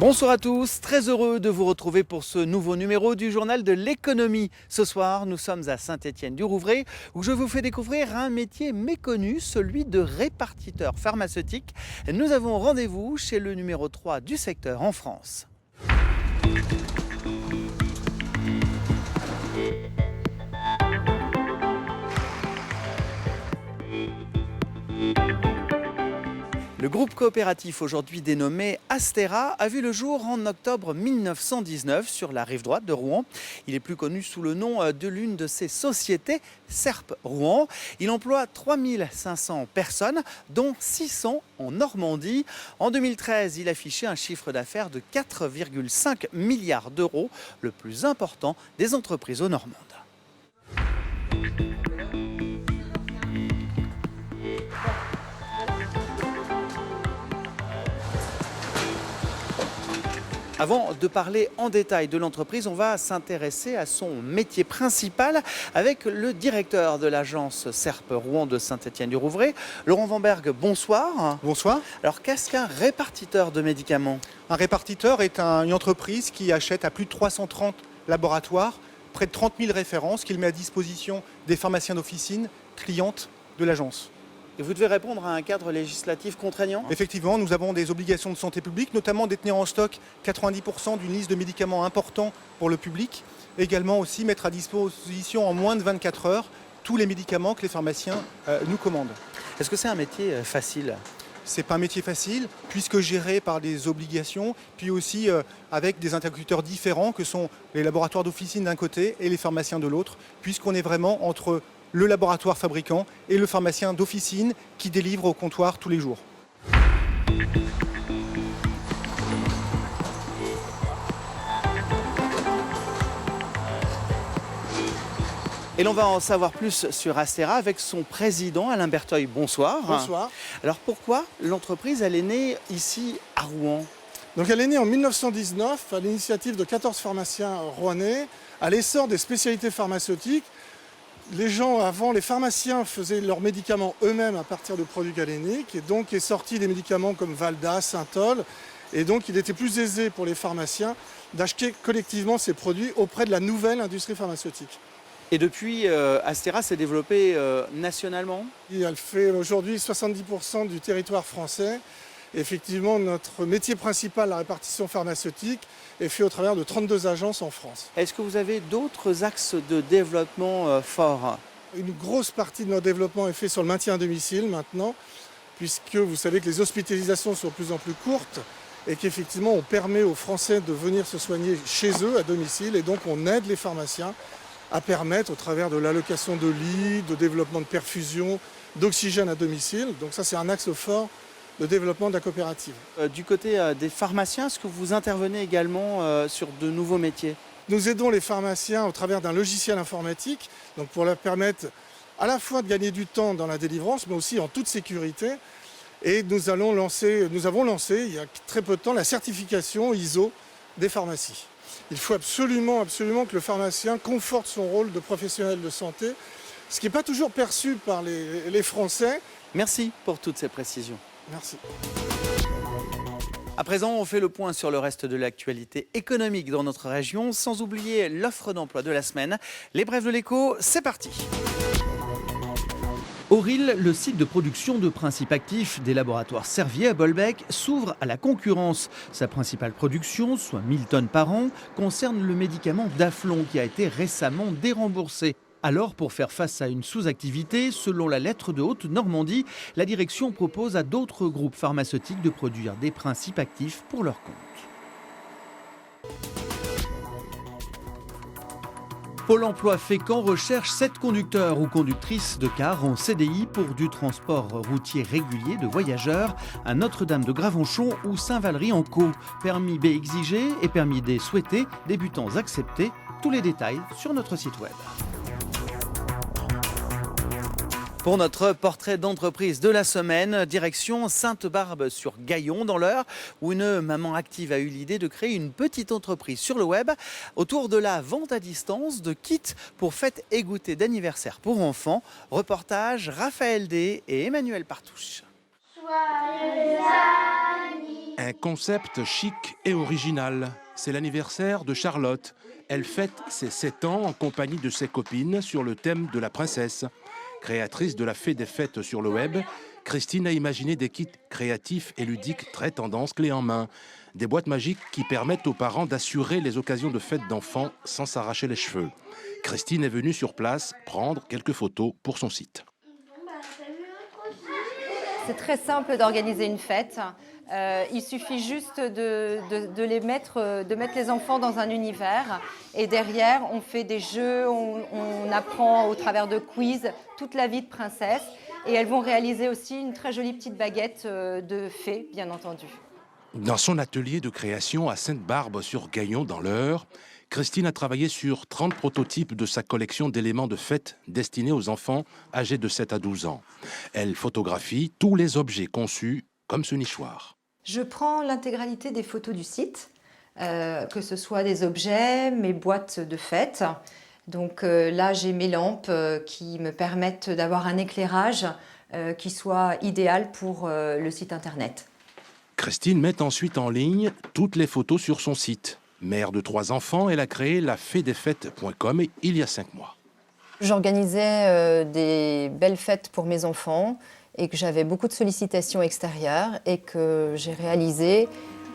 Bonsoir à tous, très heureux de vous retrouver pour ce nouveau numéro du journal de l'économie. Ce soir, nous sommes à Saint-Étienne-du-Rouvray où je vous fais découvrir un métier méconnu, celui de répartiteur pharmaceutique. Nous avons rendez-vous chez le numéro 3 du secteur en France. Le groupe coopératif aujourd'hui dénommé Astera a vu le jour en octobre 1919 sur la rive droite de Rouen. Il est plus connu sous le nom de l'une de ses sociétés, Serp Rouen. Il emploie 3500 personnes, dont 600 en Normandie. En 2013, il affichait un chiffre d'affaires de 4,5 milliards d'euros, le plus important des entreprises aux Normandes. Avant de parler en détail de l'entreprise, on va s'intéresser à son métier principal avec le directeur de l'agence Serp Rouen de Saint-Étienne-du-Rouvray. Laurent Vanberg, bonsoir. Bonsoir. Alors qu'est-ce qu'un répartiteur de médicaments? Un répartiteur est une entreprise qui achète à plus de 330 laboratoires, près de 30 000 références qu'il met à disposition des pharmaciens d'officine, clientes de l'agence. Et vous devez répondre à un cadre législatif contraignant? Effectivement, nous avons des obligations de santé publique, notamment détenir en stock 90% d'une liste de médicaments importants pour le public. Également aussi mettre à disposition en moins de 24 heures tous les médicaments que les pharmaciens nous commandent. Est-ce que c'est un métier facile? C'est pas un métier facile, puisque géré par des obligations, puis aussi avec des interlocuteurs différents que sont les laboratoires d'officine d'un côté et les pharmaciens de l'autre, puisqu'on est vraiment entre le laboratoire fabricant et le pharmacien d'officine qui délivre au comptoir tous les jours. Et l'on va en savoir plus sur Astera avec son président Alain Berteuil. Bonsoir. Bonsoir. Alors pourquoi l'entreprise elle est née ici à Rouen? Donc elle est née en 1919 à l'initiative de 14 pharmaciens rouennais à l'essor des spécialités pharmaceutiques. Les pharmaciens faisaient leurs médicaments eux-mêmes à partir de produits galéniques et donc est sorti des médicaments comme Valda, Synthol. Et donc il était plus aisé pour les pharmaciens d'acheter collectivement ces produits auprès de la nouvelle industrie pharmaceutique. Et depuis, Astera s'est développée nationalement? Elle fait aujourd'hui 70% du territoire français. Effectivement, notre métier principal, la répartition pharmaceutique, est fait au travers de 32 agences en France. Est-ce que vous avez d'autres axes de développement forts? Une grosse partie de notre développement est fait sur le maintien à domicile maintenant, puisque vous savez que les hospitalisations sont de plus en plus courtes et qu'effectivement on permet aux Français de venir se soigner chez eux à domicile et donc on aide les pharmaciens à permettre au travers de l'allocation de lits, de développement de perfusion, d'oxygène à domicile. Donc ça c'est un axe fort de développement de la coopérative. Du côté des pharmaciens, est-ce que vous intervenez également sur de nouveaux métiers? Nous aidons les pharmaciens au travers d'un logiciel informatique, donc pour leur permettre à la fois de gagner du temps dans la délivrance, mais aussi en toute sécurité. Et nous avons lancé il y a très peu de temps la certification ISO des pharmacies. Il faut absolument que le pharmacien conforte son rôle de professionnel de santé, ce qui n'est pas toujours perçu par les Français. Merci pour toutes ces précisions. Merci. À présent, on fait le point sur le reste de l'actualité économique dans notre région, sans oublier l'offre d'emploi de la semaine. Les brèves de l'écho, c'est parti. Auril, le site de production de principes actifs des laboratoires Servier à Bolbec, s'ouvre à la concurrence. Sa principale production, soit 1000 tonnes par an, concerne le médicament Daflon qui a été récemment déremboursé. Alors, pour faire face à une sous-activité, selon la lettre de Haute-Normandie, la direction propose à d'autres groupes pharmaceutiques de produire des principes actifs pour leur compte. Pôle emploi Fécamp recherche 7 conducteurs ou conductrices de cars en CDI pour du transport routier régulier de voyageurs à Notre-Dame de Gravenchon ou Saint-Valery-en-Caux. Permis B exigé et permis D souhaité, débutants acceptés. Tous les détails sur notre site web. Pour notre portrait d'entreprise de la semaine, direction Sainte-Barbe-sur-Gaillon dans l'Eure, où une maman active a eu l'idée de créer une petite entreprise sur le web autour de la vente à distance de kits pour fêtes et goûters d'anniversaire pour enfants. Reportage Raphaël D et Emmanuel Partouche. Sur Un concept chic et original. C'est l'anniversaire de Charlotte. Elle fête ses 7 ans en compagnie de ses copines sur le thème de la princesse. Créatrice de la Fée des Fêtes sur le web, Christine a imaginé des kits créatifs et ludiques très tendance clé en main. Des boîtes magiques qui permettent aux parents d'assurer les occasions de fêtes d'enfants sans s'arracher les cheveux. Christine est venue sur place prendre quelques photos pour son site. C'est très simple d'organiser une fête. Il suffit juste de mettre les enfants dans un univers. Et derrière, on fait des jeux, on apprend au travers de quiz toute la vie de princesse. Et elles vont réaliser aussi une très jolie petite baguette de fée, bien entendu. Dans son atelier de création à Sainte-Barbe-sur-Gaillon dans l'Eure, Christine a travaillé sur 30 prototypes de sa collection d'éléments de fête destinés aux enfants âgés de 7 à 12 ans. Elle photographie tous les objets conçus comme ce nichoir. Je prends l'intégralité des photos du site, que ce soit des objets, mes boîtes de fête. Donc là, j'ai mes lampes qui me permettent d'avoir un éclairage qui soit idéal pour le site internet. Christine met ensuite en ligne toutes les photos sur son site. Mère de 3 enfants, elle a créé lafedesfêtes.com il y a 5 mois. J'organisais des belles fêtes pour mes enfants et que j'avais beaucoup de sollicitations extérieures et que j'ai réalisé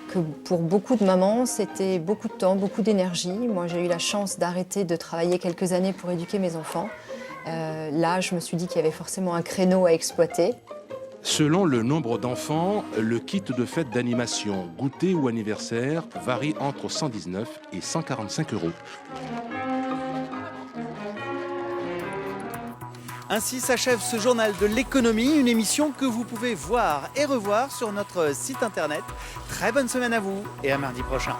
que pour beaucoup de mamans, c'était beaucoup de temps, beaucoup d'énergie. Moi, j'ai eu la chance d'arrêter de travailler quelques années pour éduquer mes enfants. Là, je me suis dit qu'il y avait forcément un créneau à exploiter. Selon le nombre d'enfants, le kit de fête d'animation, goûter ou anniversaire varie entre 119 et 145 €. Ainsi s'achève ce journal de l'économie, une émission que vous pouvez voir et revoir sur notre site internet. Très bonne semaine à vous et à mardi prochain.